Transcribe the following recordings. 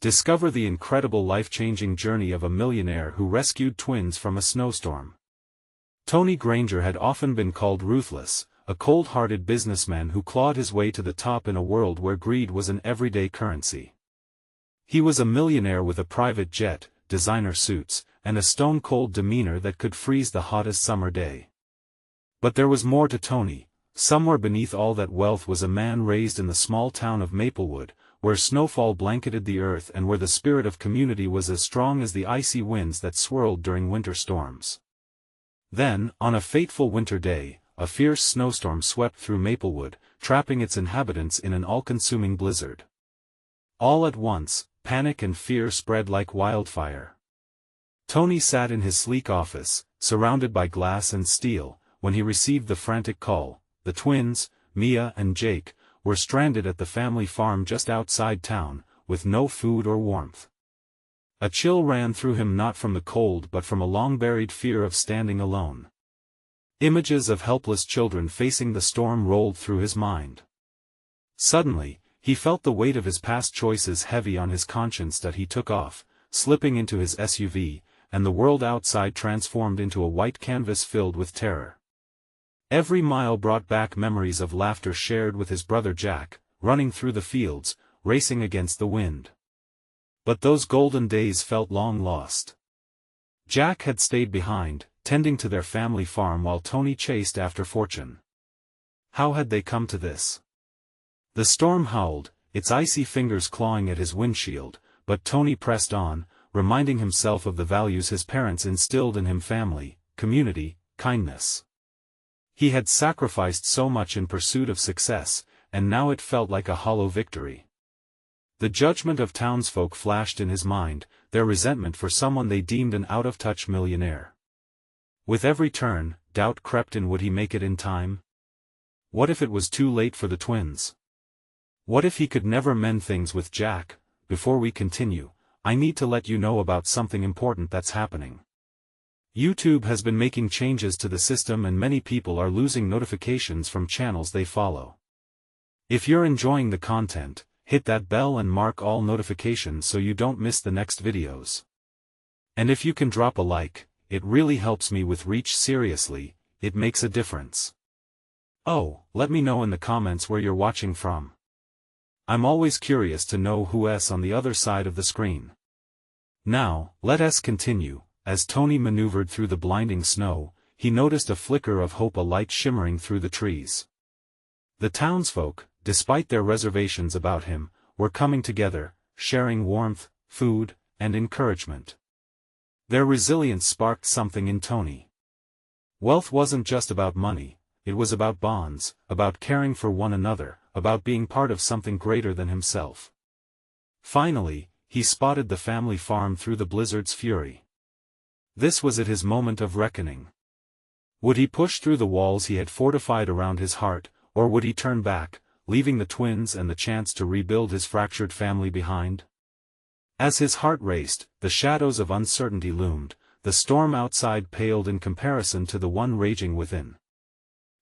Discover the incredible life-changing journey of a millionaire who rescued twins from a snowstorm. Tony Granger had often been called ruthless, a cold-hearted businessman who clawed his way to the top in a world where greed was an everyday currency. He was a millionaire with a private jet, designer suits, and a stone-cold demeanor that could freeze the hottest summer day. But there was more to Tony. Somewhere beneath all that wealth was a man raised in the small town of Maplewood, where snowfall blanketed the earth and where the spirit of community was as strong as the icy winds that swirled during winter storms. Then, on a fateful winter day, a fierce snowstorm swept through Maplewood, trapping its inhabitants in an all-consuming blizzard. All at once, panic and fear spread like wildfire. Tony sat in his sleek office, surrounded by glass and steel, when he received the frantic call. The twins, Mia and Jake, were stranded at the family farm just outside town, with no food or warmth. A chill ran through him, not from the cold but from a long-buried fear of standing alone. Images of helpless children facing the storm rolled through his mind. Suddenly, he felt the weight of his past choices heavy on his conscience. That he took off, slipping into his SUV, and the world outside transformed into a white canvas filled with terror. Every mile brought back memories of laughter shared with his brother Jack, running through the fields, racing against the wind. But those golden days felt long lost. Jack had stayed behind, tending to their family farm while Tony chased after fortune. How had they come to this? The storm howled, its icy fingers clawing at his windshield, but Tony pressed on, reminding himself of the values his parents instilled in him: family, community, kindness. He had sacrificed so much in pursuit of success, and now it felt like a hollow victory. The judgment of townsfolk flashed in his mind, their resentment for someone they deemed an out-of-touch millionaire. With every turn, doubt crept in: would he make it in time? What if it was too late for the twins? What if he could never mend things with Jack? Before we continue, I need to let you know about something important that's happening. YouTube has been making changes to the system and many people are losing notifications from channels they follow. If you're enjoying the content, hit that bell and mark all notifications so you don't miss the next videos. And if you can drop a like, it really helps me with reach. Seriously, it makes a difference. Oh, let me know in the comments where you're watching from. I'm always curious to know who's on the other side of the screen. Now, let us continue. As Tony maneuvered through the blinding snow, he noticed a flicker of hope, a light shimmering through the trees. The townsfolk, despite their reservations about him, were coming together, sharing warmth, food, and encouragement. Their resilience sparked something in Tony. Wealth wasn't just about money, it was about bonds, about caring for one another, about being part of something greater than himself. Finally, he spotted the family farm through the blizzard's fury. This was his moment of reckoning. Would he push through the walls he had fortified around his heart, or would he turn back, leaving the twins and the chance to rebuild his fractured family behind? As his heart raced, the shadows of uncertainty loomed, the storm outside paled in comparison to the one raging within.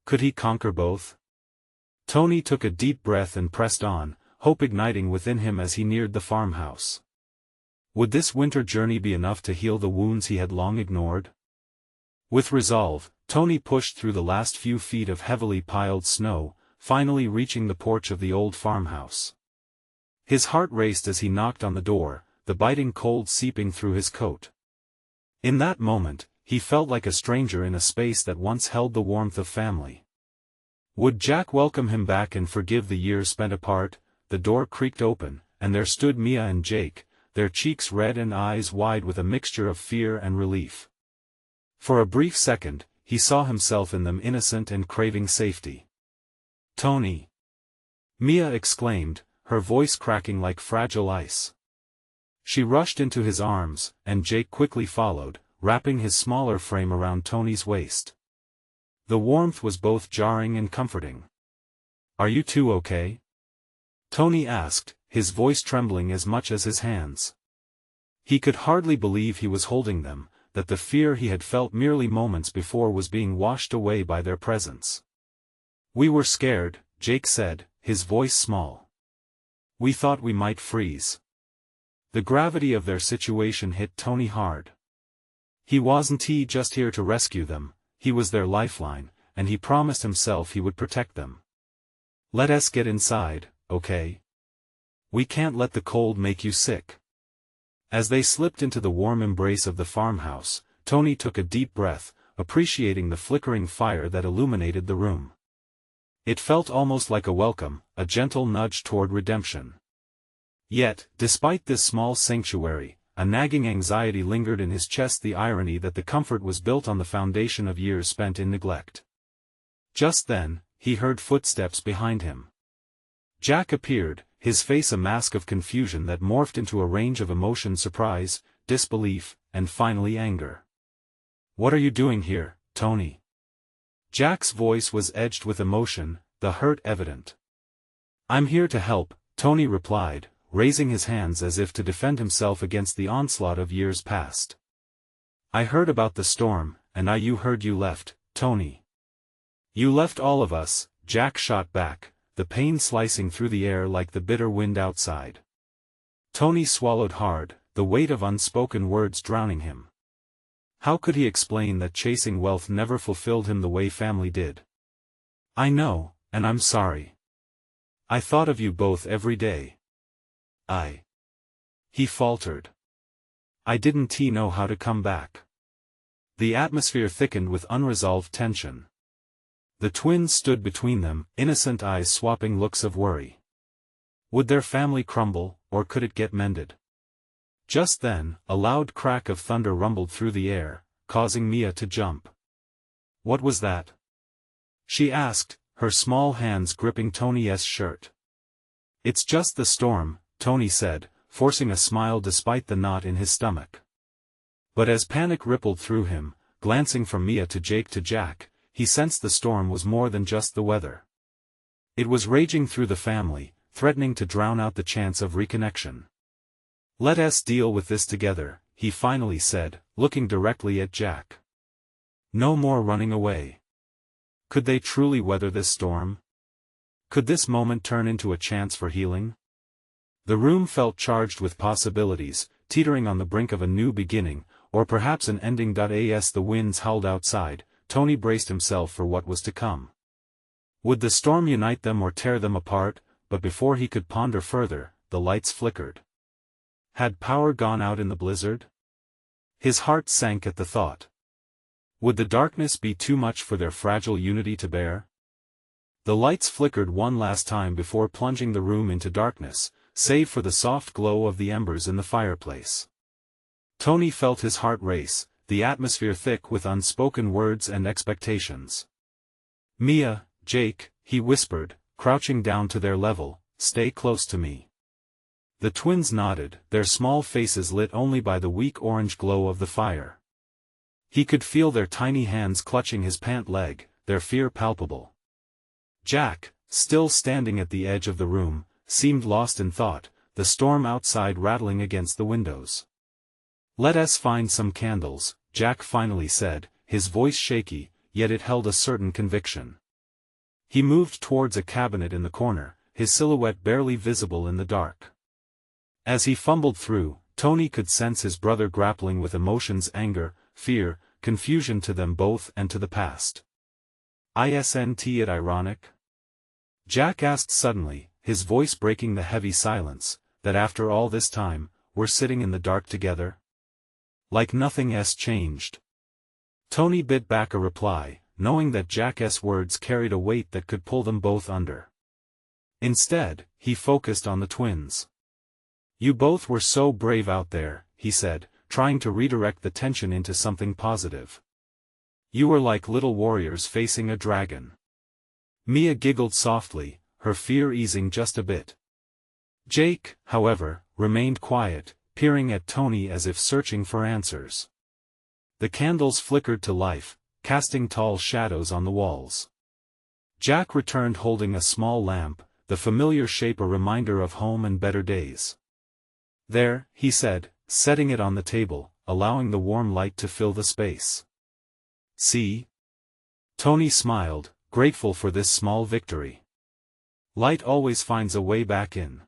Could he conquer both? Tony took a deep breath and pressed on, hope igniting within him as he neared the farmhouse. Would this winter journey be enough to heal the wounds he had long ignored? With resolve, Tony pushed through the last few feet of heavily piled snow, finally reaching the porch of the old farmhouse. His heart raced as he knocked on the door, the biting cold seeping through his coat. In that moment, he felt like a stranger in a space that once held the warmth of family. Would Jack welcome him back and forgive the years spent apart? The door creaked open, and there stood Mia and Jake, their cheeks red and eyes wide with a mixture of fear and relief. For a brief second, he saw himself in them, innocent and craving safety. "Tony!" Mia exclaimed, her voice cracking like fragile ice. She rushed into his arms, and Jake quickly followed, wrapping his smaller frame around Tony's waist. The warmth was both jarring and comforting. "Are you two okay?" Tony asked, his voice trembling as much as his hands. He could hardly believe he was holding them, that the fear he had felt merely moments before was being washed away by their presence. "We were scared," Jake said, his voice small. "We thought we might freeze." The gravity of their situation hit Tony hard. He wasn't just here to rescue them, he was their lifeline, and he promised himself he would protect them. "Let us get inside, okay? We can't let the cold make you sick." As they slipped into the warm embrace of the farmhouse, Tony took a deep breath, appreciating the flickering fire that illuminated the room. It felt almost like a welcome, a gentle nudge toward redemption. Yet, despite this small sanctuary, a nagging anxiety lingered in his chest, the irony that the comfort was built on the foundation of years spent in neglect. Just then, he heard footsteps behind him. Jack appeared, his face a mask of confusion that morphed into a range of emotions: surprise, disbelief, and finally anger. "What are you doing here, Tony?" Jack's voice was edged with emotion, the hurt evident. "I'm here to help," Tony replied, raising his hands as if to defend himself against the onslaught of years past. "I heard about the storm, and you heard you left, Tony." "You left all of us," Jack shot back, the pain slicing through the air like the bitter wind outside. Tony swallowed hard, the weight of unspoken words drowning him. How could he explain that chasing wealth never fulfilled him the way family did? "I know, and I'm sorry. I thought of you both every day. He faltered. "I didn't know how to come back." The atmosphere thickened with unresolved tension. The twins stood between them, innocent eyes swapping looks of worry. Would their family crumble, or could it get mended? Just then, a loud crack of thunder rumbled through the air, causing Mia to jump. "What was that?" she asked, her small hands gripping Tony's shirt. "It's just the storm," Tony said, forcing a smile despite the knot in his stomach. But as panic rippled through him, glancing from Mia to Jake to Jack, he sensed the storm was more than just the weather. It was raging through the family, threatening to drown out the chance of reconnection. "Let us deal with this together," he finally said, looking directly at Jack. "No more running away. Could they truly weather this storm? Could this moment turn into a chance for healing?" The room felt charged with possibilities, teetering on the brink of a new beginning, or perhaps an ending. As the winds howled outside, Tony braced himself for what was to come. Would the storm unite them or tear them apart? But before he could ponder further, the lights flickered. Had power gone out in the blizzard? His heart sank at the thought. Would the darkness be too much for their fragile unity to bear? The lights flickered one last time before plunging the room into darkness, save for the soft glow of the embers in the fireplace. Tony felt his heart race, the atmosphere thick with unspoken words and expectations. "Mia, Jake," he whispered, crouching down to their level, "stay close to me." The twins nodded, their small faces lit only by the weak orange glow of the fire. He could feel their tiny hands clutching his pant leg, their fear palpable. Jack, still standing at the edge of the room, seemed lost in thought, the storm outside rattling against the windows. "Let us find some candles," Jack finally said, his voice shaky, yet it held a certain conviction. He moved towards a cabinet in the corner, his silhouette barely visible in the dark. As he fumbled through, Tony could sense his brother grappling with emotions: anger, fear, confusion to them both and to the past. "Isn't it ironic?" Jack asked suddenly, his voice breaking the heavy silence, "that after all this time, we're sitting in the dark together? Like nothing's changed." Tony bit back a reply, knowing that Jack's words carried a weight that could pull them both under. Instead, he focused on the twins. "You both were so brave out there," he said, trying to redirect the tension into something positive. "You were like little warriors facing a dragon." Mia giggled softly, her fear easing just a bit. Jake, however, remained quiet, peering at Tony as if searching for answers. The candles flickered to life, casting tall shadows on the walls. Jack returned holding a small lamp, the familiar shape a reminder of home and better days. "There," he said, setting it on the table, allowing the warm light to fill the space. "See?" Tony smiled, grateful for this small victory. Light always finds a way back in.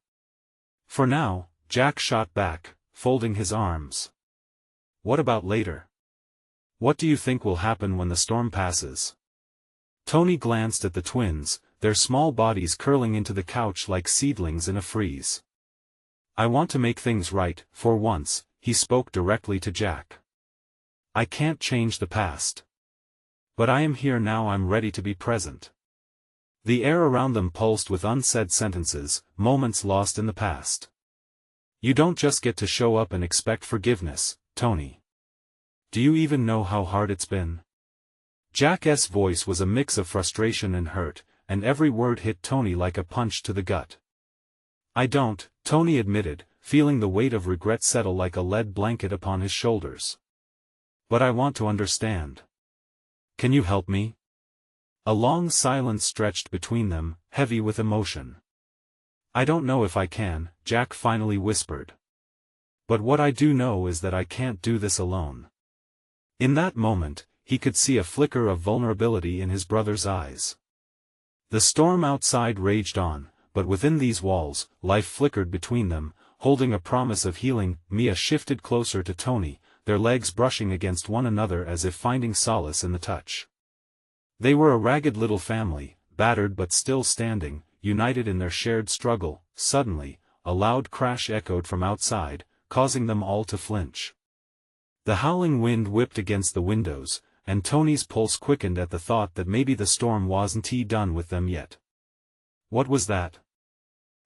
"For now," Jack shot back, folding his arms. What about later? What do you think will happen when the storm passes? Tony glanced at the twins, their small bodies curling into the couch like seedlings in a freeze. I want to make things right, for once, he spoke directly to Jack. I can't change the past. But I am here now, I'm ready to be present. The air around them pulsed with unsaid sentences, moments lost in the past. You don't just get to show up and expect forgiveness, Tony. Do you even know how hard it's been? Jack's voice was a mix of frustration and hurt, and every word hit Tony like a punch to the gut. I don't, Tony admitted, feeling the weight of regret settle like a lead blanket upon his shoulders. But I want to understand. Can you help me? A long silence stretched between them, heavy with emotion. I don't know if I can, Jack finally whispered. But what I do know is that I can't do this alone. In that moment, he could see a flicker of vulnerability in his brother's eyes. The storm outside raged on, but within these walls, life flickered between them, holding a promise of healing. Mia shifted closer to Tony, their legs brushing against one another as if finding solace in the touch. They were a ragged little family, battered but still standing, united in their shared struggle. Suddenly, a loud crash echoed from outside, causing them all to flinch. The howling wind whipped against the windows, and Tony's pulse quickened at the thought that maybe the storm wasn't done with them yet. What was that?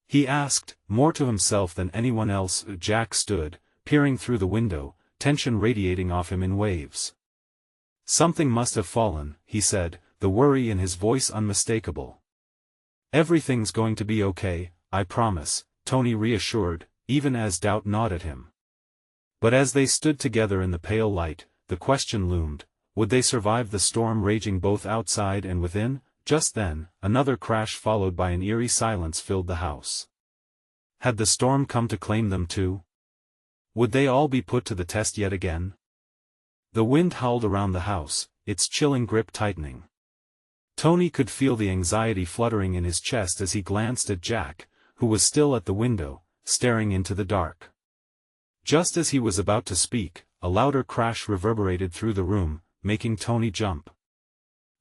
He asked, more to himself than anyone else. Jack stood, peering through the window, tension radiating off him in waves. Something must have fallen, he said, the worry in his voice unmistakable. Everything's going to be okay, I promise, Tony reassured, even as doubt gnawed at him. But as they stood together in the pale light, the question loomed, would they survive the storm raging both outside and within? Just then, another crash followed by an eerie silence filled the house. Had the storm come to claim them too? Would they all be put to the test yet again? The wind howled around the house, its chilling grip tightening. Tony could feel the anxiety fluttering in his chest as he glanced at Jack, who was still at the window, staring into the dark. Just as he was about to speak, a louder crash reverberated through the room, making Tony jump.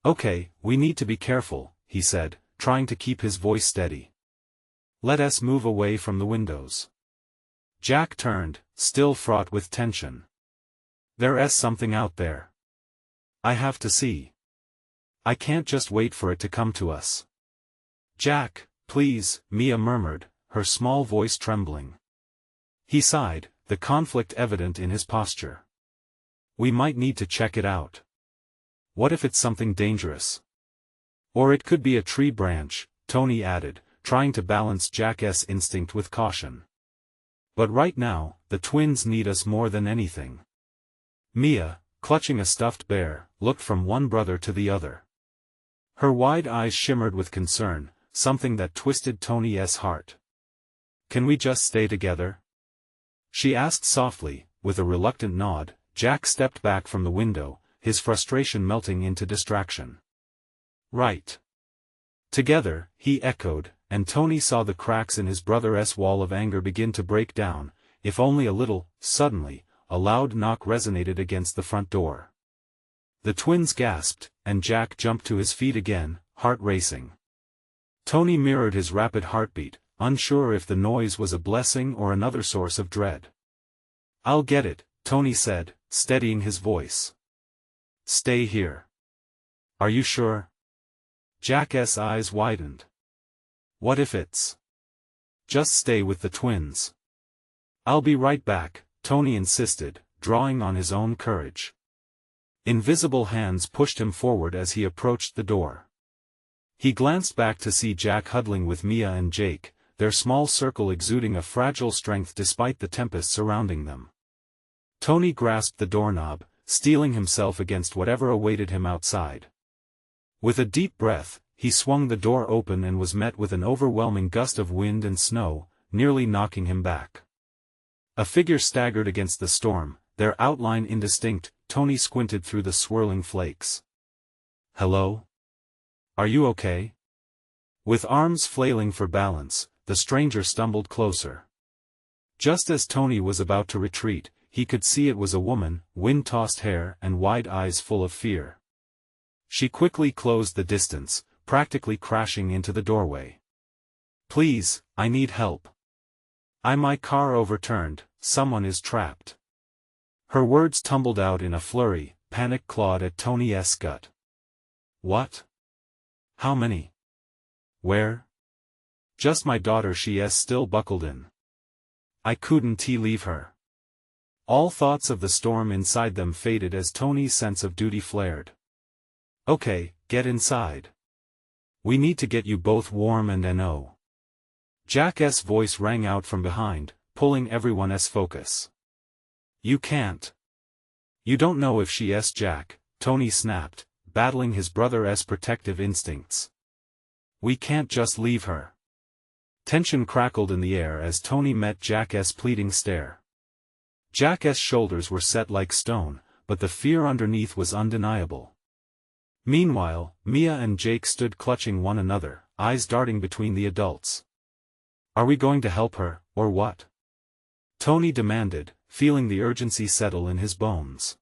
Okay, we need to be careful, he said, trying to keep his voice steady. Let us move away from the windows. Jack turned, still fraught with tension. There's something out there. I have to see. I can't just wait for it to come to us. Jack, please, Mia murmured, her small voice trembling. He sighed, the conflict evident in his posture. We might need to check it out. What if it's something dangerous? Or it could be a tree branch, Tony added, trying to balance Jack's instinct with caution. But right now, the twins need us more than anything. Mia, clutching a stuffed bear, looked from one brother to the other. Her wide eyes shimmered with concern, something that twisted Tony's heart. Can we just stay together? She asked softly, with a reluctant nod. Jack stepped back from the window, his frustration melting into distraction. Right. Together, he echoed, and Tony saw the cracks in his brother's wall of anger begin to break down, if only a little. Suddenly, a loud knock resonated against the front door. The twins gasped, and Jack jumped to his feet again, heart racing. Tony mirrored his rapid heartbeat, unsure if the noise was a blessing or another source of dread. I'll get it, Tony said, steadying his voice. Stay here. Are you sure? Jack's eyes widened. What if it's... Just stay with the twins. I'll be right back, Tony insisted, drawing on his own courage. Invisible hands pushed him forward as he approached the door. He glanced back to see Jack huddling with Mia and Jake, their small circle exuding a fragile strength despite the tempest surrounding them. Tony grasped the doorknob, steeling himself against whatever awaited him outside. With a deep breath, he swung the door open and was met with an overwhelming gust of wind and snow, nearly knocking him back. A figure staggered against the storm, their outline indistinct. Tony squinted through the swirling flakes. Hello? Are you okay? With arms flailing for balance, the stranger stumbled closer. Just as Tony was about to retreat, he could see it was a woman, wind-tossed hair and wide eyes full of fear. She quickly closed the distance, practically crashing into the doorway. "Please, I need help. My car overturned, someone is trapped." Her words tumbled out in a flurry, panic clawed at Tony's gut. "What? How many? Where?" "Just my daughter, she's still buckled in. I couldn't leave her." All thoughts of the storm inside them faded as Tony's sense of duty flared. "Okay, get inside. We need to get you both warm and no." Jack's voice rang out from behind, pulling everyone's focus. "You can't. You don't know if she's Jack," Tony snapped, battling his brother's protective instincts. "We can't just leave her." Tension crackled in the air as Tony met Jack's pleading stare. Jack's shoulders were set like stone, but the fear underneath was undeniable. Meanwhile, Mia and Jake stood clutching one another, eyes darting between the adults. "Are we going to help her, or what?" Tony demanded, feeling the urgency settle in his bones.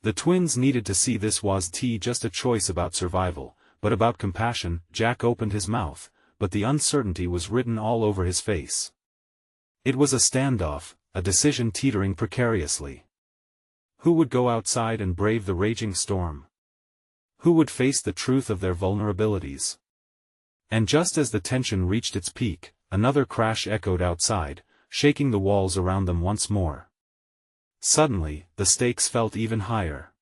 The twins needed to see this wasn't just a choice about survival, but about compassion. Jack opened his mouth, but the uncertainty was written all over his face. It was a standoff, a decision teetering precariously. Who would go outside and brave the raging storm? Who would face the truth of their vulnerabilities? And just as the tension reached its peak, another crash echoed outside, shaking the walls around them once more. Suddenly, the stakes felt even higher.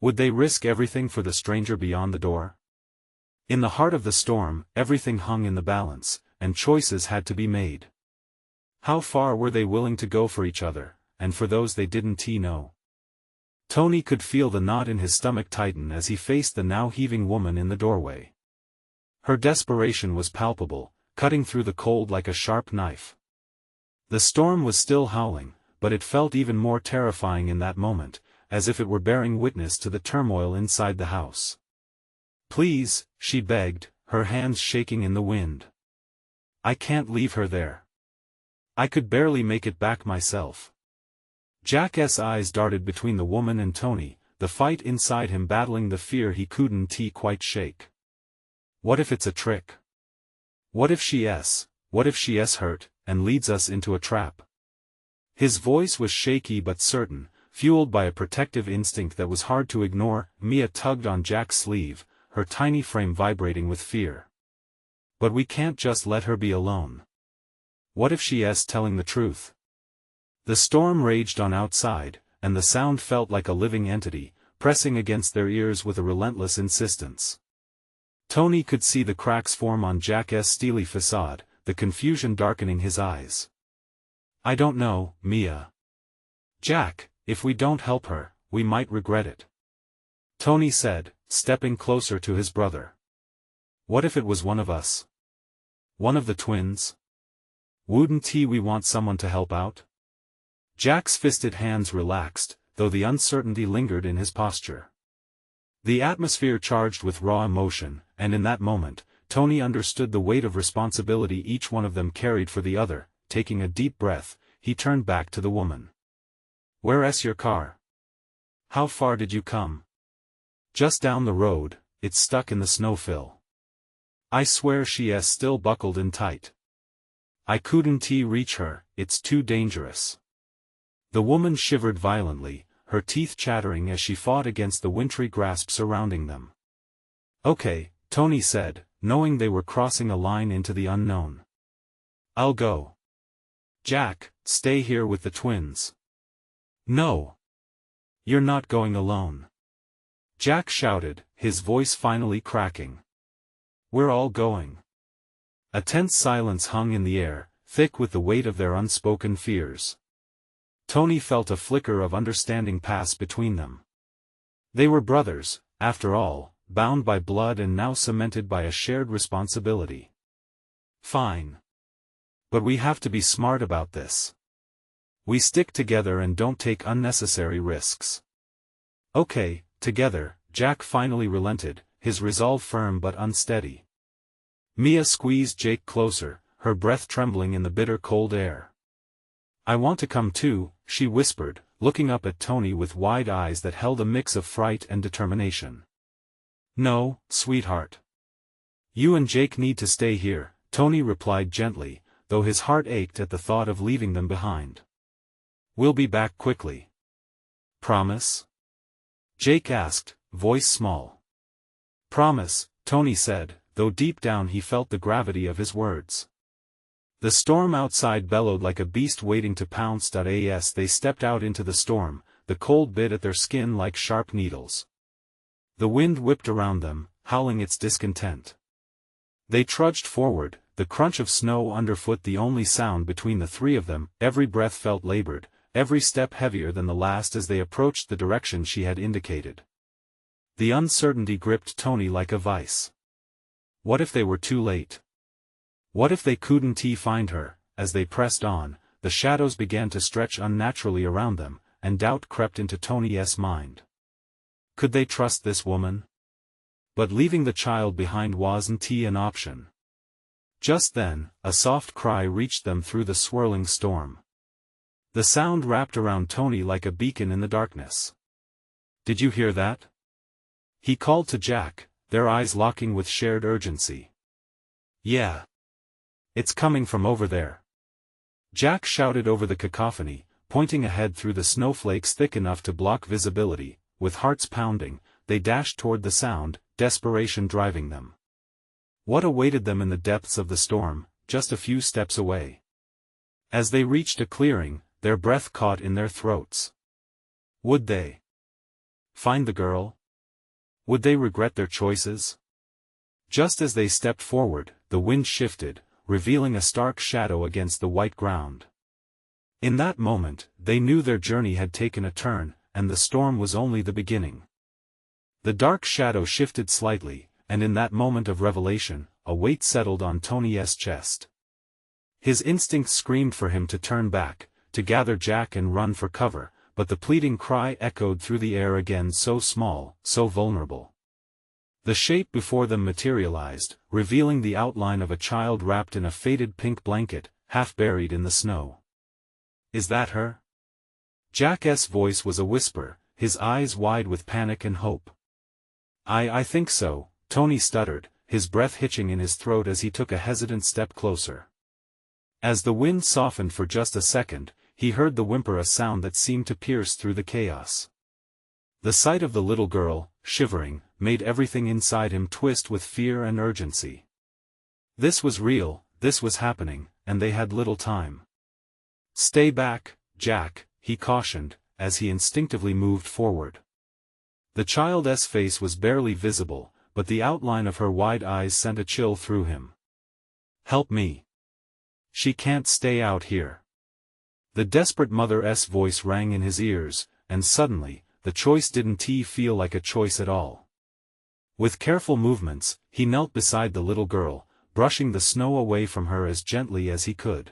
Would they risk everything for the stranger beyond the door? In the heart of the storm, everything hung in the balance, and choices had to be made. How far were they willing to go for each other, and for those they didn't know? Tony could feel the knot in his stomach tighten as he faced the now heaving woman in the doorway. Her desperation was palpable, cutting through the cold like a sharp knife. The storm was still howling, but it felt even more terrifying in that moment, as if it were bearing witness to the turmoil inside the house. "Please," she begged, her hands shaking in the wind. "I can't leave her there. I could barely make it back myself." Jack's eyes darted between the woman and Tony, the fight inside him battling the fear he couldn't quite shake. What if it's a trick? What if she's hurt, and leads us into a trap? His voice was shaky but certain, fueled by a protective instinct that was hard to ignore. Mia tugged on Jack's sleeve, her tiny frame vibrating with fear. "But we can't just let her be alone. What if she's telling the truth?" The storm raged on outside, and the sound felt like a living entity, pressing against their ears with a relentless insistence. Tony could see the cracks form on Jack's steely facade, the confusion darkening his eyes. "I don't know, Mia. Jack, if we don't help her, we might regret it," Tony said, stepping closer to his brother. "What if it was one of us? One of the twins? Wouldn't we want someone to help out?" Jack's fisted hands relaxed, though the uncertainty lingered in his posture. The atmosphere charged with raw emotion, and in that moment, Tony understood the weight of responsibility each one of them carried for the other. Taking a deep breath, he turned back to the woman. "Where's your car? How far did you come?" "Just down the road, it's stuck in the snowfill. I swear she's still buckled in tight. I couldn't reach her, it's too dangerous." The woman shivered violently, her teeth chattering as she fought against the wintry grasp surrounding them. "Okay," Tony said, knowing they were crossing a line into the unknown. "I'll go. Jack, stay here with the twins." "No. You're not going alone," Jack shouted, his voice finally cracking. "We're all going." A tense silence hung in the air, thick with the weight of their unspoken fears. Tony felt a flicker of understanding pass between them. They were brothers, after all, bound by blood and now cemented by a shared responsibility. "Fine. But we have to be smart about this. We stick together and don't take unnecessary risks." "Okay, together," Jack finally relented, his resolve firm but unsteady. Mia squeezed Jake closer, her breath trembling in the bitter cold air. I want to come too, she whispered, looking up at Tony with wide eyes that held a mix of fright and determination. No, sweetheart. You and Jake need to stay here, Tony replied gently, though his heart ached at the thought of leaving them behind. We'll be back quickly. Promise? Jake asked, voice small. Promise, Tony said, though deep down he felt the gravity of his words. The storm outside bellowed like a beast waiting to pounce. As they stepped out into the storm, the cold bit at their skin like sharp needles. The wind whipped around them, howling its discontent. They trudged forward, the crunch of snow underfoot the only sound between the three of them. Every breath felt labored, every step heavier than the last as they approached the direction she had indicated. The uncertainty gripped Tony like a vice. What if they were too late? What if they couldn't find her? As they pressed on, the shadows began to stretch unnaturally around them, and doubt crept into Tony's mind. Could they trust this woman? But leaving the child behind wasn't an option. Just then, a soft cry reached them through the swirling storm. The sound wrapped around Tony like a beacon in the darkness. Did you hear that? He called to Jack, their eyes locking with shared urgency. Yeah. It's coming from over there. Jack shouted over the cacophony, pointing ahead through the snowflakes thick enough to block visibility. With hearts pounding, they dashed toward the sound, desperation driving them. What awaited them in the depths of the storm, just a few steps away? As they reached a clearing, their breath caught in their throats. Would they find the girl? Would they regret their choices? Just as they stepped forward, the wind shifted, revealing a stark shadow against the white ground. In that moment, they knew their journey had taken a turn, and the storm was only the beginning. The dark shadow shifted slightly, and in that moment of revelation, a weight settled on Tony's chest. His instincts screamed for him to turn back, to gather Jack and run for cover, but the pleading cry echoed through the air again, so small, so vulnerable. The shape before them materialized, revealing the outline of a child wrapped in a faded pink blanket, half buried in the snow. Is that her? Jack's voice was a whisper, his eyes wide with panic and hope. I think so, Tony stuttered, his breath hitching in his throat as he took a hesitant step closer. As the wind softened for just a second, he heard the whimper, a sound that seemed to pierce through the chaos. The sight of the little girl, shivering, made everything inside him twist with fear and urgency. This was real, this was happening, and they had little time. Stay back, Jack, he cautioned, as he instinctively moved forward. The child's face was barely visible, but the outline of her wide eyes sent a chill through him. Help me. She can't stay out here. The desperate mother's voice rang in his ears, and suddenly, the choice didn't feel like a choice at all. With careful movements, he knelt beside the little girl, brushing the snow away from her as gently as he could.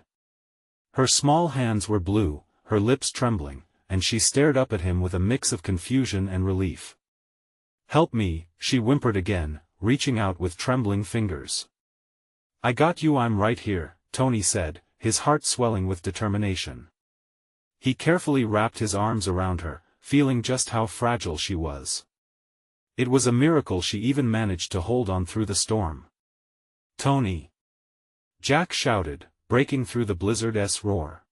Her small hands were blue, her lips trembling, and she stared up at him with a mix of confusion and relief. Help me, she whimpered again, reaching out with trembling fingers. I got you, I'm right here, Tony said, his heart swelling with determination. He carefully wrapped his arms around her, feeling just how fragile she was. It was a miracle she even managed to hold on through the storm. Tony! Jack shouted, breaking through the blizzard's roar.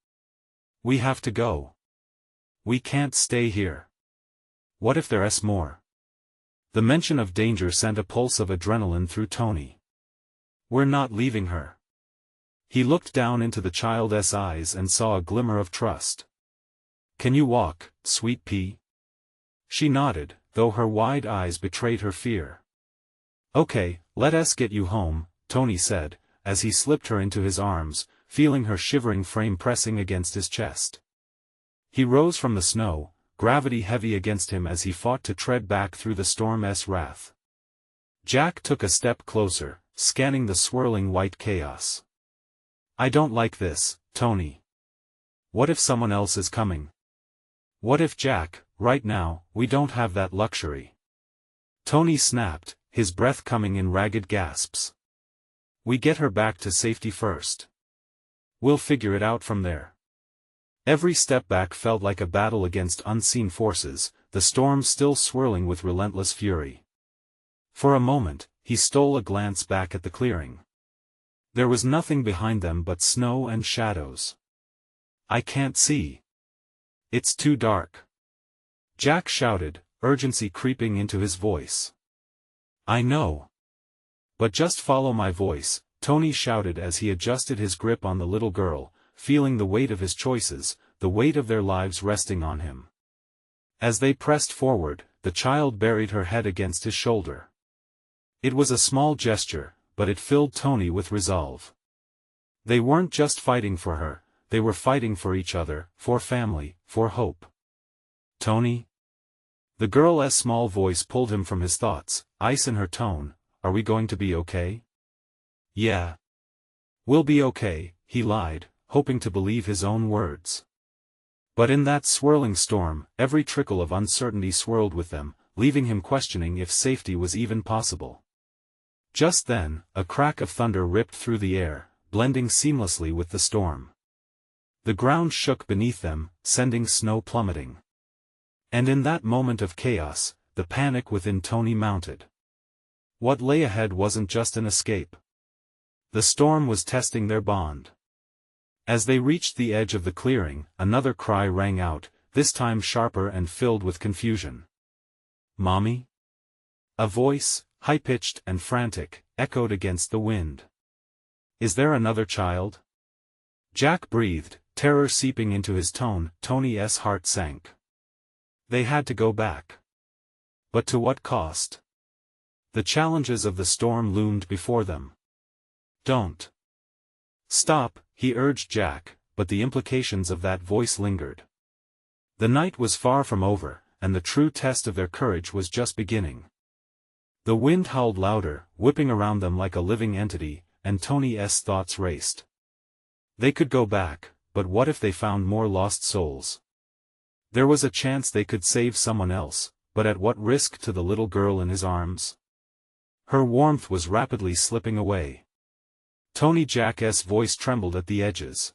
We have to go. We can't stay here. What if there's more? The mention of danger sent a pulse of adrenaline through Tony. We're not leaving her. He looked down into the child's eyes and saw a glimmer of trust. Can you walk, sweet pea? She nodded, though her wide eyes betrayed her fear. Okay, let us get you home, Tony said, as he slipped her into his arms, feeling her shivering frame pressing against his chest. He rose from the snow, gravity heavy against him as he fought to tread back through the storm's wrath. Jack took a step closer, scanning the swirling white chaos. I don't like this, Tony. What if someone else is coming? What if Jack, right now, we don't have that luxury? Tony snapped, his breath coming in ragged gasps. We get her back to safety first. We'll figure it out from there. Every step back felt like a battle against unseen forces, the storm still swirling with relentless fury. For a moment, he stole a glance back at the clearing. There was nothing behind them but snow and shadows. "I can't see. It's too dark," Jack shouted, urgency creeping into his voice. "I know. But just follow my voice," Tony shouted as he adjusted his grip on the little girl, feeling the weight of his choices, the weight of their lives resting on him. As they pressed forward, the child buried her head against his shoulder. It was a small gesture, but it filled Tony with resolve. They weren't just fighting for her, they were fighting for each other, for family, for hope. "Tony?" The girl's small voice pulled him from his thoughts, ice in her tone. "Are we going to be okay?" "Yeah. We'll be okay," he lied, hoping to believe his own words. But in that swirling storm, every trickle of uncertainty swirled with them, leaving him questioning if safety was even possible. Just then, a crack of thunder ripped through the air, blending seamlessly with the storm. The ground shook beneath them, sending snow plummeting. And in that moment of chaos, the panic within Tony mounted. What lay ahead wasn't just an escape. The storm was testing their bond. As they reached the edge of the clearing, another cry rang out, this time sharper and filled with confusion. "Mommy?" A voice, high-pitched and frantic, echoed against the wind. "Is there another child?" Jack breathed, terror seeping into his tone. Tony's heart sank. They had to go back. But to what cost? The challenges of the storm loomed before them. "Don't stop," he urged Jack, but the implications of that voice lingered. The night was far from over, and the true test of their courage was just beginning. The wind howled louder, whipping around them like a living entity, and Tony's thoughts raced. They could go back, but what if they found more lost souls? There was a chance they could save someone else, but at what risk to the little girl in his arms? Her warmth was rapidly slipping away. Jack's voice trembled at the edges.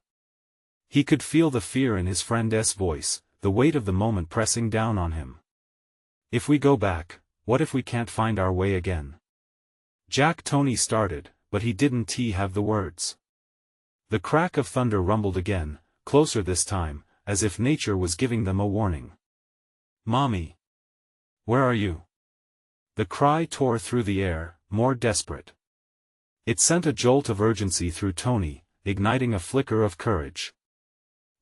He could feel the fear in his friend's voice, the weight of the moment pressing down on him. "If we go back, what if we can't find our way again?" Tony started, but he didn't have the words. The crack of thunder rumbled again, closer this time, as if nature was giving them a warning. "Mommy! Where are you?" The cry tore through the air, more desperate. It sent a jolt of urgency through Tony, igniting a flicker of courage.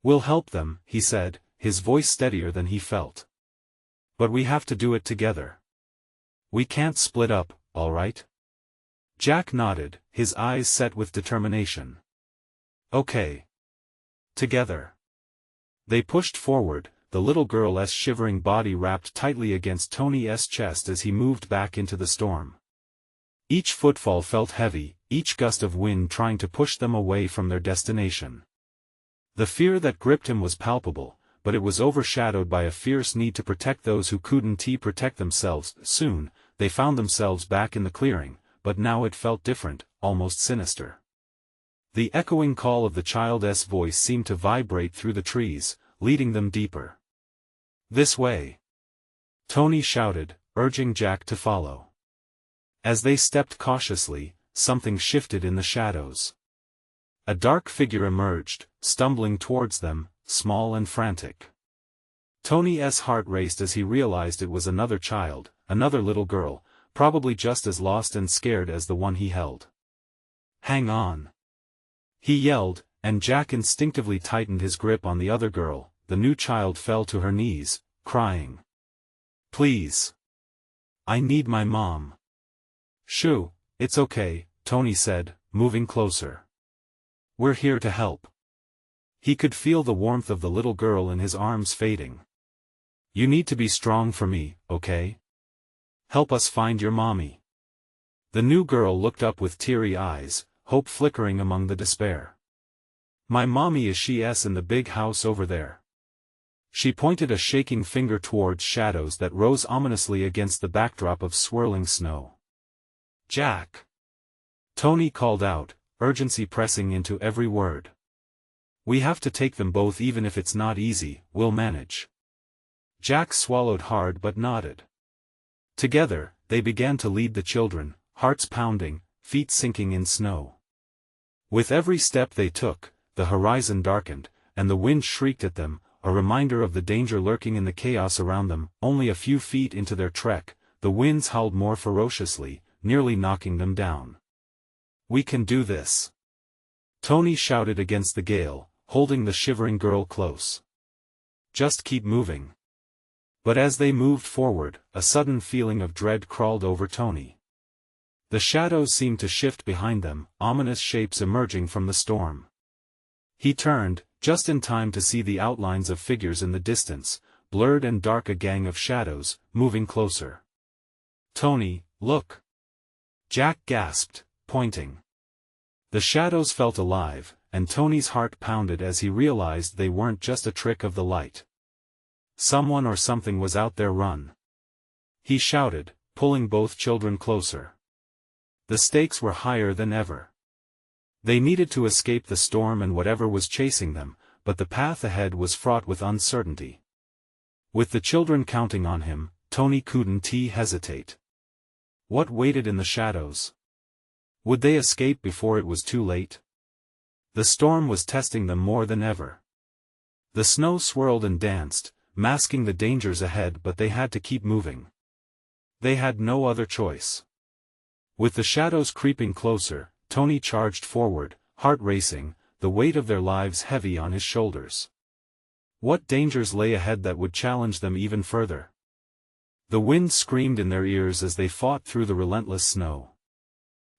"We'll help them," he said, his voice steadier than he felt. "But we have to do it together. We can't split up, all right?" Jack nodded, his eyes set with determination. "Okay. Together." They pushed forward, the little girl's shivering body wrapped tightly against Tony's chest as he moved back into the storm. Each footfall felt heavy, each gust of wind trying to push them away from their destination. The fear that gripped him was palpable, but it was overshadowed by a fierce need to protect those who couldn't protect themselves. Soon, they found themselves back in the clearing, but now it felt different, almost sinister. The echoing call of the child's voice seemed to vibrate through the trees, leading them deeper. "This way!" Tony shouted, urging Jack to follow. As they stepped cautiously, something shifted in the shadows. A dark figure emerged, stumbling towards them, small and frantic. Tony's heart raced as he realized it was another child, another little girl, probably just as lost and scared as the one he held. "Hang on!" he yelled, and Jack instinctively tightened his grip on the other girl. The new child fell to her knees, crying. "Please! I need my mom." "Shoo, it's okay," Tony said, moving closer. "We're here to help." He could feel the warmth of the little girl in his arms fading. "You need to be strong for me, okay? Help us find your mommy." The new girl looked up with teary eyes, hope flickering among the despair. "My mommy is she's in the big house over there." She pointed a shaking finger towards shadows that rose ominously against the backdrop of swirling snow. "Jack!" Tony called out, urgency pressing into every word. We have to take them both even if it's not easy, we'll manage. Jack swallowed hard but nodded. Together, they began to lead the children, hearts pounding, feet sinking in snow. With every step they took, the horizon darkened, and the wind shrieked at them, a reminder of the danger lurking in the chaos around them. Only a few feet into their trek, the winds howled more ferociously, nearly knocking them down. "We can do this!" Tony shouted against the gale, holding the shivering girl close. "Just keep moving." But as they moved forward, a sudden feeling of dread crawled over Tony. The shadows seemed to shift behind them, ominous shapes emerging from the storm. He turned, just in time to see the outlines of figures in the distance, blurred and dark, a gang of shadows, moving closer. "Tony, look!" Jack gasped, pointing. The shadows felt alive, and Tony's heart pounded as he realized they weren't just a trick of the light. Someone or something was out there. "Run!" he shouted, pulling both children closer. The stakes were higher than ever. They needed to escape the storm and whatever was chasing them, but the path ahead was fraught with uncertainty. With the children counting on him, Tony couldn't hesitate. What waited in the shadows? Would they escape before it was too late? The storm was testing them more than ever. The snow swirled and danced, masking the dangers ahead, but they had to keep moving. They had no other choice. With the shadows creeping closer, Tony charged forward, heart racing, the weight of their lives heavy on his shoulders. What dangers lay ahead that would challenge them even further? The wind screamed in their ears as they fought through the relentless snow.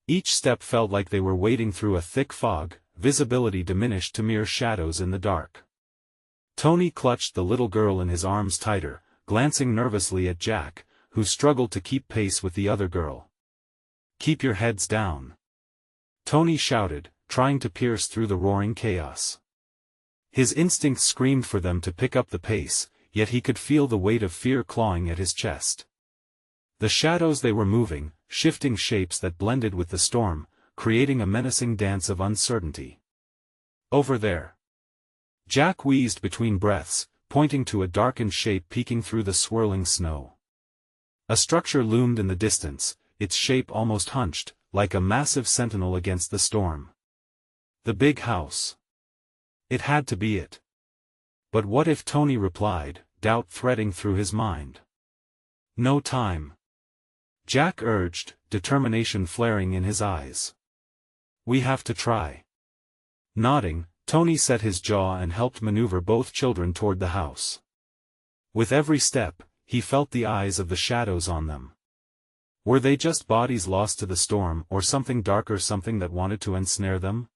Each step felt like they were wading through a thick fog, visibility diminished to mere shadows in the dark. Tony clutched the little girl in his arms tighter, glancing nervously at Jack, who struggled to keep pace with the other girl. "Keep your heads down," Tony shouted, trying to pierce through the roaring chaos. His instincts screamed for them to pick up the pace, yet he could feel the weight of fear clawing at his chest. The shadows they were moving, shifting shapes that blended with the storm, creating a menacing dance of uncertainty. "Over there!" Jack wheezed between breaths, pointing to a darkened shape peeking through the swirling snow. A structure loomed in the distance, its shape almost hunched, like a massive sentinel against the storm. The big house. It had to be it. But what if? Tony replied, doubt threading through his mind. "No time," Jack urged, determination flaring in his eyes. "We have to try." Nodding, Tony set his jaw and helped maneuver both children toward the house. With every step, he felt the eyes of the shadows on them. Were they just bodies lost to the storm, or something darker, something that wanted to ensnare them?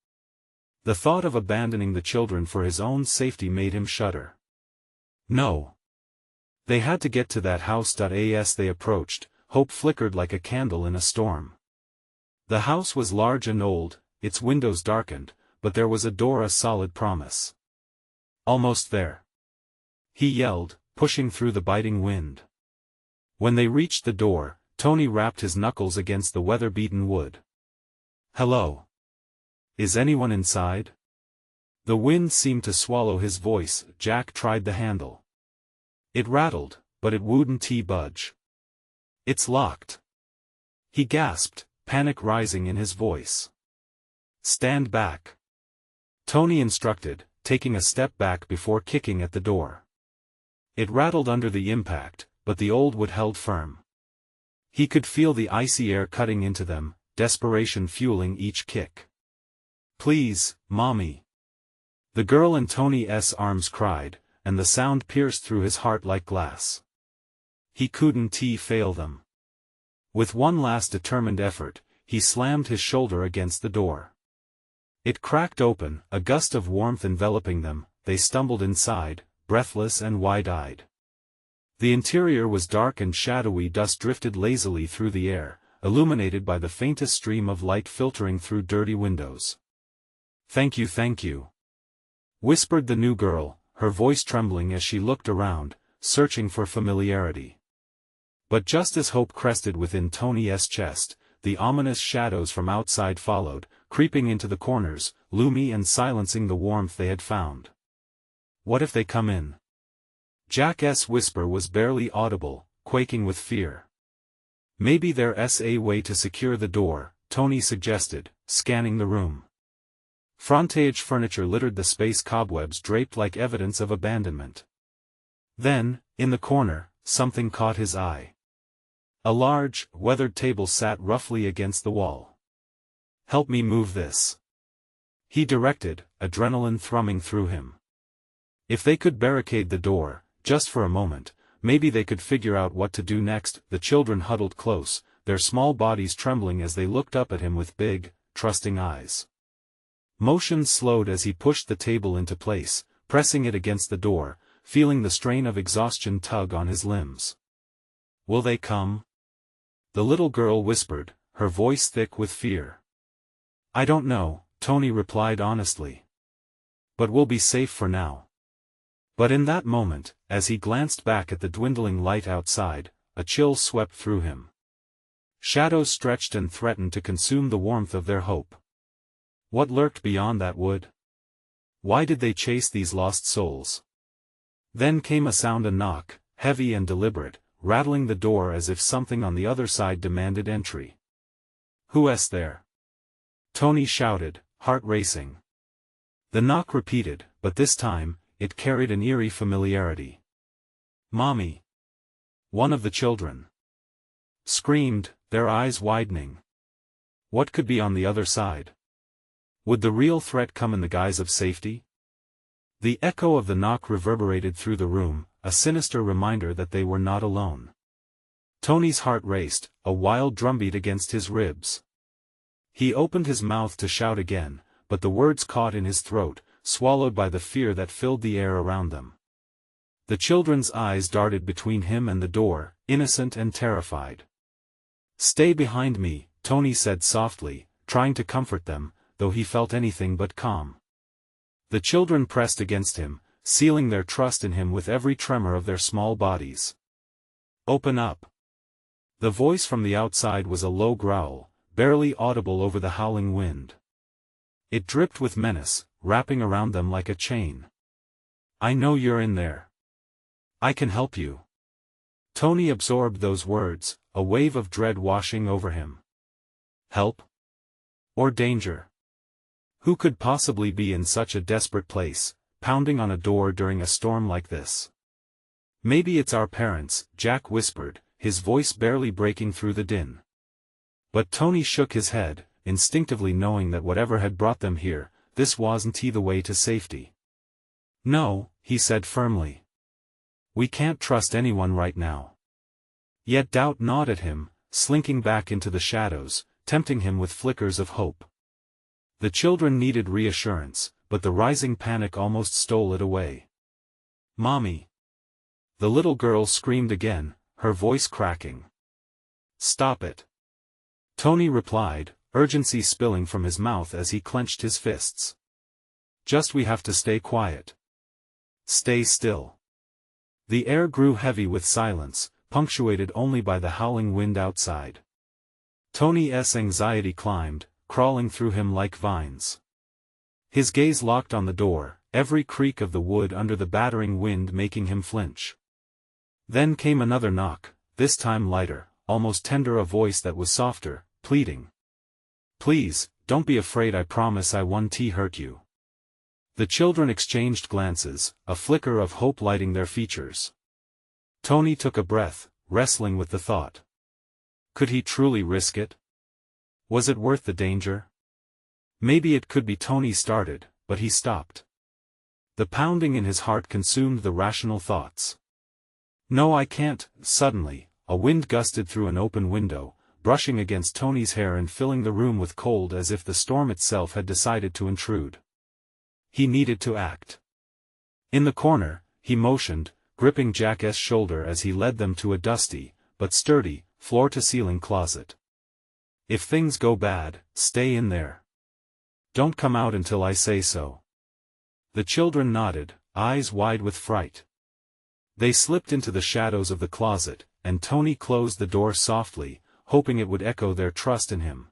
The thought of abandoning the children for his own safety made him shudder. No. They had to get to that house. As they approached, hope flickered like a candle in a storm. The house was large and old, its windows darkened, but there was a door, a solid promise. "Almost there," he yelled, pushing through the biting wind. When they reached the door, Tony rapped his knuckles against the weather-beaten wood. "Hello? Is anyone inside?" The wind seemed to swallow his voice. Jack tried the handle. It rattled, but it wouldn't budge. "It's locked," he gasped, panic rising in his voice. "Stand back," Tony instructed, taking a step back before kicking at the door. It rattled under the impact, but the old wood held firm. He could feel the icy air cutting into them, desperation fueling each kick. "Please, Mommy!" the girl in Tony's arms cried, and the sound pierced through his heart like glass. He couldn't fail them. With one last determined effort, he slammed his shoulder against the door. It cracked open, a gust of warmth enveloping them. They stumbled inside, breathless and wide-eyed. The interior was dark and shadowy. Dust drifted lazily through the air, illuminated by the faintest stream of light filtering through dirty windows. Thank you," whispered the new girl, her voice trembling as she looked around, searching for familiarity. But just as hope crested within Tony's chest, the ominous shadows from outside followed, creeping into the corners, gloomy and silencing the warmth they had found. What if they come in? Jack's whisper was barely audible, quaking with fear. Maybe there's a way to secure the door, Tony suggested, scanning the room. Frontage furniture littered the space, cobwebs draped like evidence of abandonment. Then, in the corner, something caught his eye. A large, weathered table sat roughly against the wall. "Help me move this," he directed, adrenaline thrumming through him. If they could barricade the door, just for a moment, maybe they could figure out what to do next. The children huddled close, their small bodies trembling as they looked up at him with big, trusting eyes. Motion slowed as he pushed the table into place, pressing it against the door, feeling the strain of exhaustion tug on his limbs. "Will they come?" the little girl whispered, her voice thick with fear. "I don't know," Tony replied honestly. "But we'll be safe for now." But in that moment, as he glanced back at the dwindling light outside, a chill swept through him. Shadows stretched and threatened to consume the warmth of their hope. What lurked beyond that wood? Why did they chase these lost souls? Then came a sound, a knock, heavy and deliberate, rattling the door as if something on the other side demanded entry. "Who's there?" Tony shouted, heart racing. The knock repeated, but this time, it carried an eerie familiarity. "Mommy!" one of the children screamed, their eyes widening. What could be on the other side? Would the real threat come in the guise of safety? The echo of the knock reverberated through the room, a sinister reminder that they were not alone. Tony's heart raced, a wild drumbeat against his ribs. He opened his mouth to shout again, but the words caught in his throat, swallowed by the fear that filled the air around them. The children's eyes darted between him and the door, innocent and terrified. "Stay behind me," Tony said softly, trying to comfort them, though he felt anything but calm. The children pressed against him, sealing their trust in him with every tremor of their small bodies. "Open up." The voice from the outside was a low growl, barely audible over the howling wind. It dripped with menace, wrapping around them like a chain. "I know you're in there. I can help you." Tony absorbed those words, a wave of dread washing over him. Help? Or danger? Who could possibly be in such a desperate place, pounding on a door during a storm like this? "Maybe it's our parents," Jack whispered, his voice barely breaking through the din. But Tony shook his head, instinctively knowing that whatever had brought them here, this wasn't the way to safety. "No," he said firmly. "We can't trust anyone right now." Yet doubt gnawed at him, slinking back into the shadows, tempting him with flickers of hope. The children needed reassurance, but the rising panic almost stole it away. "Mommy!" the little girl screamed again, her voice cracking. "Stop it!" Tony replied, urgency spilling from his mouth as he clenched his fists. We have to stay quiet. Stay still." The air grew heavy with silence, punctuated only by the howling wind outside. Tony's anxiety climbed, crawling through him like vines. His gaze locked on the door, every creak of the wood under the battering wind making him flinch. Then came another knock, this time lighter, almost tender, a voice that was softer, pleading. "Please, don't be afraid, I promise I won't hurt you." The children exchanged glances, a flicker of hope lighting their features. Tony took a breath, wrestling with the thought. Could he truly risk it? Was it worth the danger? Maybe it could be. Tony started, but he stopped. The pounding in his heart consumed the rational thoughts. "No, I can't." Suddenly, a wind gusted through an open window, brushing against Tony's hair and filling the room with cold as if the storm itself had decided to intrude. He needed to act. In the corner, he motioned, gripping Jack's shoulder as he led them to a dusty, but sturdy, floor-to-ceiling closet. "If things go bad, stay in there. Don't come out until I say so." The children nodded, eyes wide with fright. They slipped into the shadows of the closet, and Tony closed the door softly, hoping it would echo their trust in him.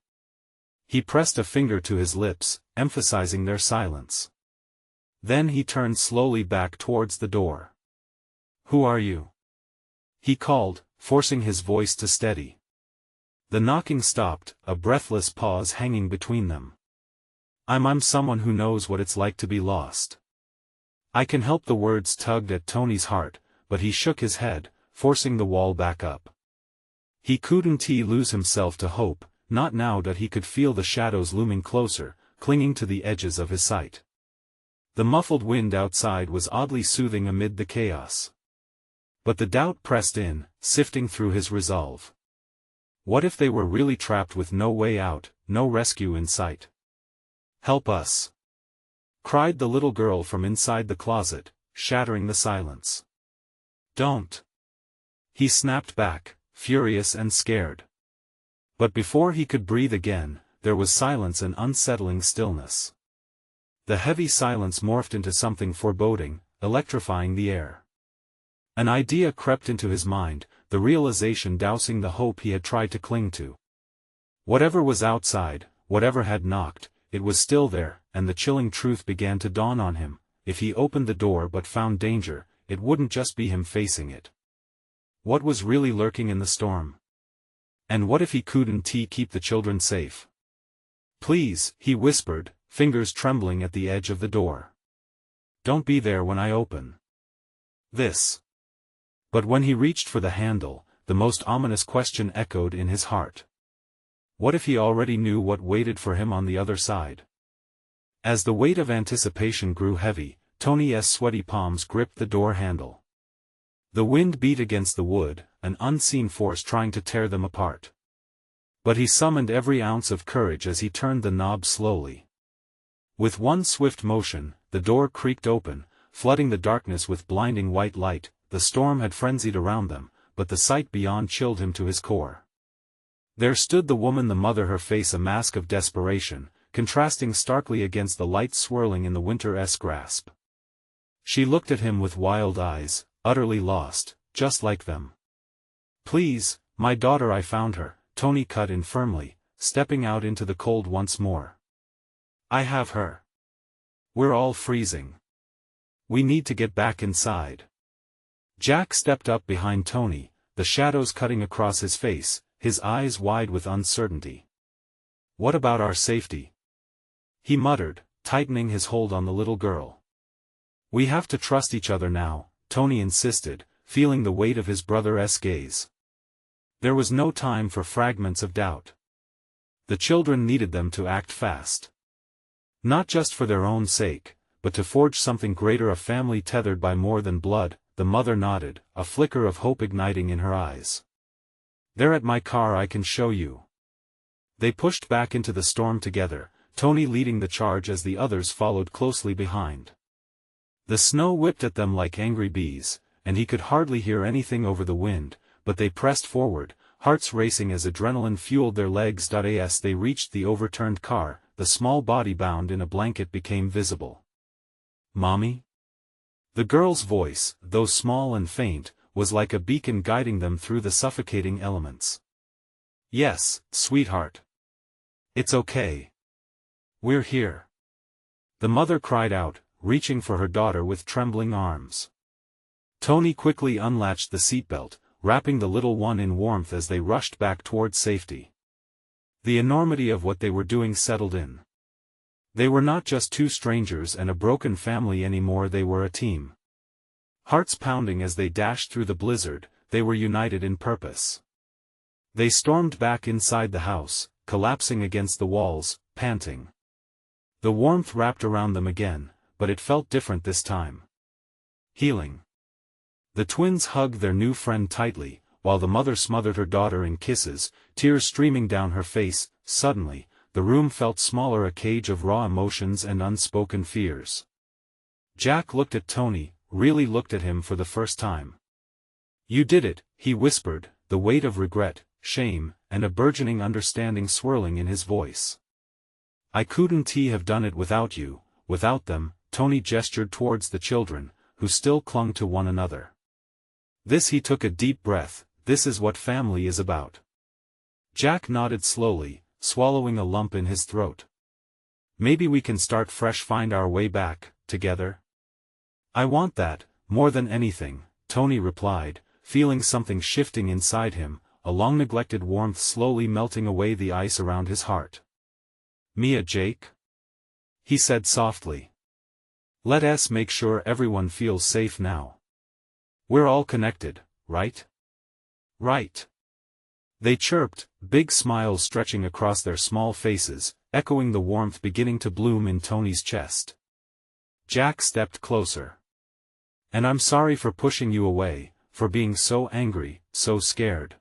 He pressed a finger to his lips, emphasizing their silence. Then he turned slowly back towards the door. "Who are you?" he called, forcing his voice to steady. The knocking stopped, a breathless pause hanging between them. I'm someone who knows what it's like to be lost." "I can help." The words tugged at Tony's heart, but he shook his head, forcing the wall back up. He couldn't lose himself to hope, not now that he could feel the shadows looming closer, clinging to the edges of his sight. The muffled wind outside was oddly soothing amid the chaos. But the doubt pressed in, sifting through his resolve. What if they were really trapped with no way out, no rescue in sight? "Help us!" cried the little girl from inside the closet, shattering the silence. "Don't!" he snapped back, furious and scared. But before he could breathe again, there was silence and unsettling stillness. The heavy silence morphed into something foreboding, electrifying the air. An idea crept into his mind, the realization dousing the hope he had tried to cling to. Whatever was outside, whatever had knocked, it was still there, and the chilling truth began to dawn on him: if he opened the door but found danger, it wouldn't just be him facing it. What was really lurking in the storm? And what if he couldn't keep the children safe? "Please," he whispered, fingers trembling at the edge of the door. "Don't be there when I open this." But when he reached for the handle, the most ominous question echoed in his heart. What if he already knew what waited for him on the other side? As the weight of anticipation grew heavy, Tony's sweaty palms gripped the door handle. The wind beat against the wood, an unseen force trying to tear them apart. But he summoned every ounce of courage as he turned the knob slowly. With one swift motion, the door creaked open, flooding the darkness with blinding white light. The storm had frenzied around them, but the sight beyond chilled him to his core. There stood the woman, the mother, her face a mask of desperation, contrasting starkly against the light swirling in the winter's grasp. She looked at him with wild eyes, utterly lost, just like them. "Please, my daughter, I found her," Tony cut in firmly, stepping out into the cold once more. "I have her. We're all freezing. We need to get back inside." Jack stepped up behind Tony, the shadows cutting across his face, his eyes wide with uncertainty. "What about our safety?" he muttered, tightening his hold on the little girl. "We have to trust each other now," Tony insisted, feeling the weight of his brother's gaze. There was no time for fragments of doubt. The children needed them to act fast. Not just for their own sake, but to forge something greater, a family tethered by more than blood. The mother nodded, a flicker of hope igniting in her eyes. "They're at my car, I can show you." They pushed back into the storm together, Tony leading the charge as the others followed closely behind. The snow whipped at them like angry bees, and he could hardly hear anything over the wind, but they pressed forward, hearts racing as adrenaline fueled their legs. As they reached the overturned car, the small body bound in a blanket became visible. "Mommy?" The girl's voice, though small and faint, was like a beacon guiding them through the suffocating elements. "Yes, sweetheart. It's okay. We're here." The mother cried out, reaching for her daughter with trembling arms. Tony quickly unlatched the seatbelt, wrapping the little one in warmth as they rushed back toward safety. The enormity of what they were doing settled in. They were not just two strangers and a broken family anymore, they were a team. Hearts pounding as they dashed through the blizzard, they were united in purpose. They stormed back inside the house, collapsing against the walls, panting. The warmth wrapped around them again, but it felt different this time. Healing. The twins hugged their new friend tightly, while the mother smothered her daughter in kisses, tears streaming down her face. Suddenly, the room felt smaller, a cage of raw emotions and unspoken fears. Jack looked at Tony, really looked at him for the first time. "You did it," he whispered, the weight of regret, shame, and a burgeoning understanding swirling in his voice. "I couldn't have done it without you, without them." Tony gestured towards the children, who still clung to one another. He took a deep breath. "This is what family is about." Jack nodded slowly, swallowing a lump in his throat. Maybe we can start fresh, find our way back, together? I want that, more than anything, Tony replied, feeling something shifting inside him, a long-neglected warmth slowly melting away the ice around his heart. Mia, Jake? He said softly. Let's make sure everyone feels safe now. We're all connected, right? Right. They chirped, big smiles stretching across their small faces, echoing the warmth beginning to bloom in Tony's chest. Jack stepped closer. And I'm sorry for pushing you away, for being so angry, so scared.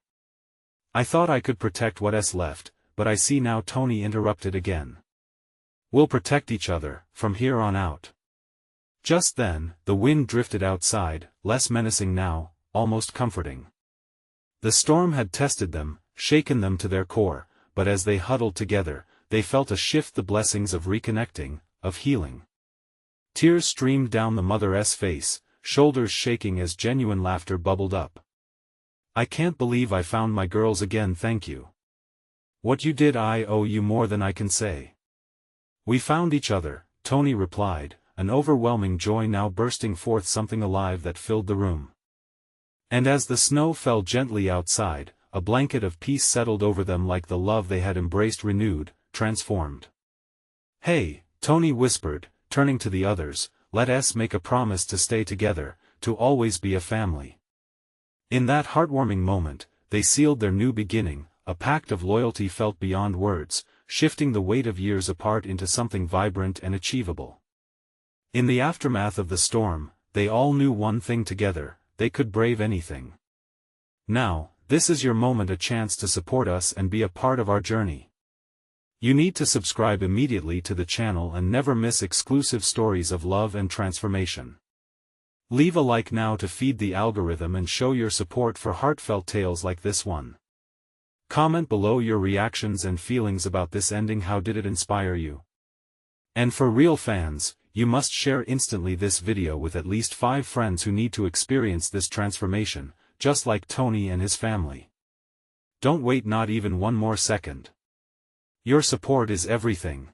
I thought I could protect what's left, but I see now, Tony interrupted again. We'll protect each other, from here on out. Just then, the wind drifted outside, less menacing now, almost comforting. The storm had tested them, shaken them to their core, but as they huddled together, they felt a shift, the blessings of reconnecting, of healing. Tears streamed down the mother's face, shoulders shaking as genuine laughter bubbled up. I can't believe I found my girls again, thank you. What you did, I owe you more than I can say. We found each other, Tony replied, an overwhelming joy now bursting forth, something alive that filled the room. And as the snow fell gently outside, a blanket of peace settled over them, like the love they had embraced renewed, transformed. Hey, Tony whispered, turning to the others, let's make a promise to stay together, to always be a family. In that heartwarming moment, they sealed their new beginning, a pact of loyalty felt beyond words, shifting the weight of years apart into something vibrant and achievable. In the aftermath of the storm, they all knew one thing together: they could brave anything. Now, this is your moment, a chance to support us and be a part of our journey. You need to subscribe immediately to the channel and never miss exclusive stories of love and transformation. Leave a like now to feed the algorithm and show your support for heartfelt tales like this one. Comment below your reactions and feelings about this ending. How did it inspire you? And for real fans, you must share instantly this video with at least 5 friends who need to experience this transformation, just like Tony and his family. Don't wait, not even one more second. Your support is everything.